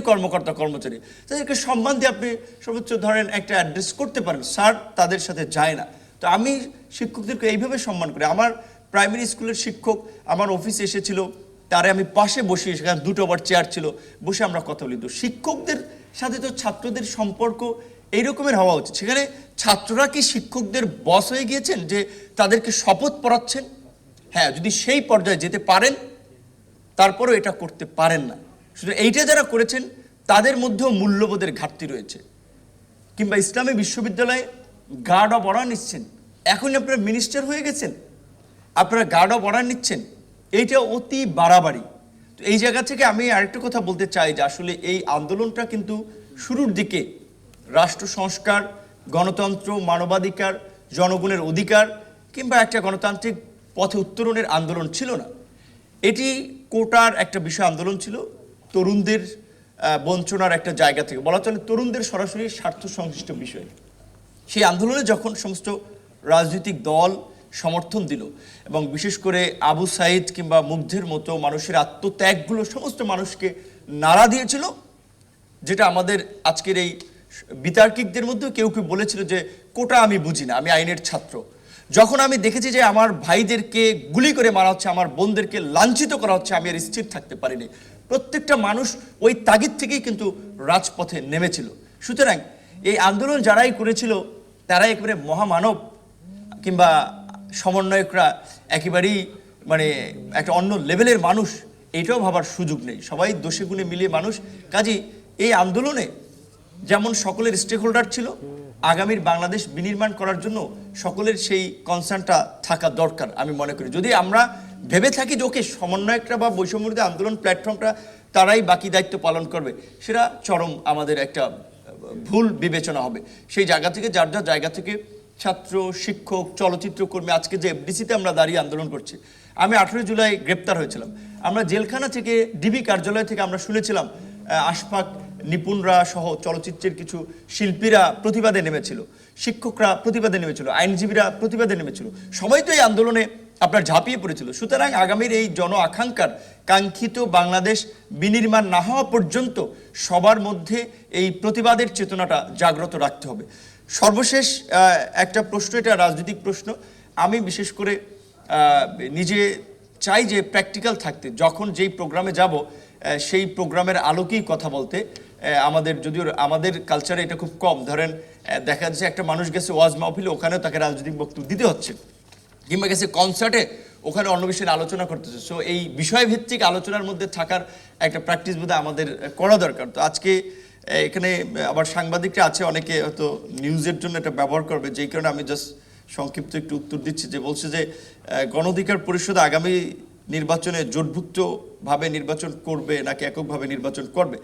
কর্মকর্তা কর্মচারী, তাদেরকে সম্মান দিয়ে আপনি সর্বোচ্চ ধরেন একটা অ্যাড্রেস করতে পারেন, স্যার তাদের সাথে যায় না। তো আমি শিক্ষকদেরকে এইভাবে সম্মান করি। আমার প্রাইমারি স্কুলের শিক্ষক আমার অফিসে এসেছিল, তারে আমি পাশে বসিয়ে, সেখানে দুটো আবার চেয়ার ছিল, বসে আমরা কথা বলি। তো শিক্ষকদের সাথে তো ছাত্রদের সম্পর্ক এই রকমের হওয়া উচিত। সেখানে ছাত্ররা কি শিক্ষকদের বস হয়ে গিয়েছেন যে তাদেরকে শপথ পড়াচ্ছেন? হ্যাঁ, যদি সেই পর্যায়ে যেতে পারেন, তারপরেও এটা করতে পারেন না। শুধু এইটা যারা করেছেন তাদের মধ্যেও মূল্যবোধের ঘাটতি রয়েছে। কিংবা ইসলামী বিশ্ববিদ্যালয়ে গার্ড অফ অনার নিচ্ছেন, এখন আপনারা মিনিস্টার হয়ে গেছেন, আপনারা গার্ড অফ অনার নিচ্ছেন, এইটা অতি বাড়াবাড়ি। তো এই জায়গা থেকে আমি আরেকটা কথা বলতে চাই যে আসলে এই আন্দোলনটা কিন্তু শুরুর দিকে রাষ্ট্র সংস্কার, গণতন্ত্র, মানবাধিকার, জনগণের অধিকার কিংবা একটা গণতান্ত্রিক পথে উত্তরণের আন্দোলন ছিল না। এটি কোটার একটা বিষয় আন্দোলন ছিল, তরুণদের বঞ্চনার একটা জায়গা থেকে, বলা চলে তরুণদের সরাসরি স্বার্থ সংশ্লিষ্ট বিষয়। সেই আন্দোলনে যখন সমস্ত রাজনৈতিক দল সমর্থন দিল এবং বিশেষ করে আবু সাইদ কিংবা মুগ্ধের মতো মানুষের আত্মত্যাগগুলো সমস্ত মানুষকে নাড়া দিয়েছিল, যেটা আমাদের আজকের এই বিতার্কিকদের মধ্যেও কেউ কেউ বলেছিল যে কোটা আমি বুঝি না, আমি আইনের ছাত্র। যখন আমি দেখেছি যে আমার ভাইদেরকে গুলি করে মারা হচ্ছে, আমার বোনদেরকে লাঞ্ছিত করা হচ্ছে, আমি আর স্থির থাকতে পারিনি। প্রত্যেকটা মানুষ ওই তাগিদ থেকেই কিন্তু রাজপথে নেমেছিল। সুতরাং এই আন্দোলন যারাই করেছিল তারা একেবারে মহামানব কিংবা সমন্বয়করা একেবারেই মানে একটা অন্য লেভেলের মানুষ, এটাও ভাবার সুযোগ নেই। সবাই দোষে গুণে মিলিয়ে মানুষ। কাজেই এই আন্দোলনে যেমন সকলের স্টেক হোল্ডার ছিল, আগামীর বাংলাদেশ বিনির্মাণ করার জন্য সকলের সেই কনসার্নটা থাকা দরকার আমি মনে করি। যদি আমরা ভেবে থাকি যে ওকে সমন্বয়করা বা বৈষম্যবিরোধী আন্দোলন প্ল্যাটফর্মটা তারাই বাকি দায়িত্ব পালন করবে, সেটা চরম আমাদের একটা ভুল বিবেচনা হবে। সেই জায়গা থেকে যার যার জায়গা থেকে ছাত্র, শিক্ষক, চলচ্চিত্র কর্মী, আজকে যে এফডিসিতে আমরা দাঁড়িয়ে আন্দোলন করছি, আমি 18 জুলাই গ্রেপ্তার হয়েছিলাম। আমরা জেলখানা থেকে, ডিবি কার্যালয় থেকে আমরা শুনেছিলাম আশফাক, নিপুণরা সহ চলচ্চিত্রের কিছু শিল্পীরা প্রতিবাদে নেমেছিল, শিক্ষকরা প্রতিবাদে নেমেছিল, আইনজীবীরা প্রতিবাদে নেমেছিল, সবাই তো এই আন্দোলনে আপনার ঝাঁপিয়ে পড়েছিল। সুতরাং আগামীর এই জন আকাঙ্ক্ষার কাঙ্ক্ষিত বাংলাদেশ বিনির্মাণ না হওয়া পর্যন্ত সবার মধ্যে এই প্রতিবাদের চেতনাটা জাগ্রত রাখতে হবে। সর্বশেষ একটা প্রশ্ন, এটা রাজনৈতিক প্রশ্ন। আমি বিশেষ করে নিজে চাই যে প্র্যাকটিক্যাল থাকতে, যখন যেই প্রোগ্রামে যাব সেই প্রোগ্রামের আলোকেই কথা বলতে। আমাদের যদিও আমাদের কালচারে এটা খুব কম, ধরেন দেখা যাচ্ছে একটা মানুষ গেছে ওয়াজ মাহফিলে, ওখানেও তাকে রাজনৈতিক বক্তব্য দিতে হচ্ছে, কিংবা গেছে কনসার্টে, ওখানে অন্য বিষয়ে আলোচনা করতেছে। সো এই বিষয়ভিত্তিক আলোচনার মধ্যে থাকার একটা প্র্যাকটিস বোধহয় আমাদের করা দরকার। তো আজকে এখানে আবার সাংবাদিকরা আছে, অনেকে হয়তো নিউজের জন্য এটা ব্যবহার করবে, যেই কারণে আমি জাস্ট সংক্ষিপ্ত একটু উত্তর দিচ্ছি। যে বলছে যে গণ অধিকার পরিষদ আগামী নির্বাচনে জোটভুক্তভাবে নির্বাচন করবে নাকি এককভাবে নির্বাচন করবে।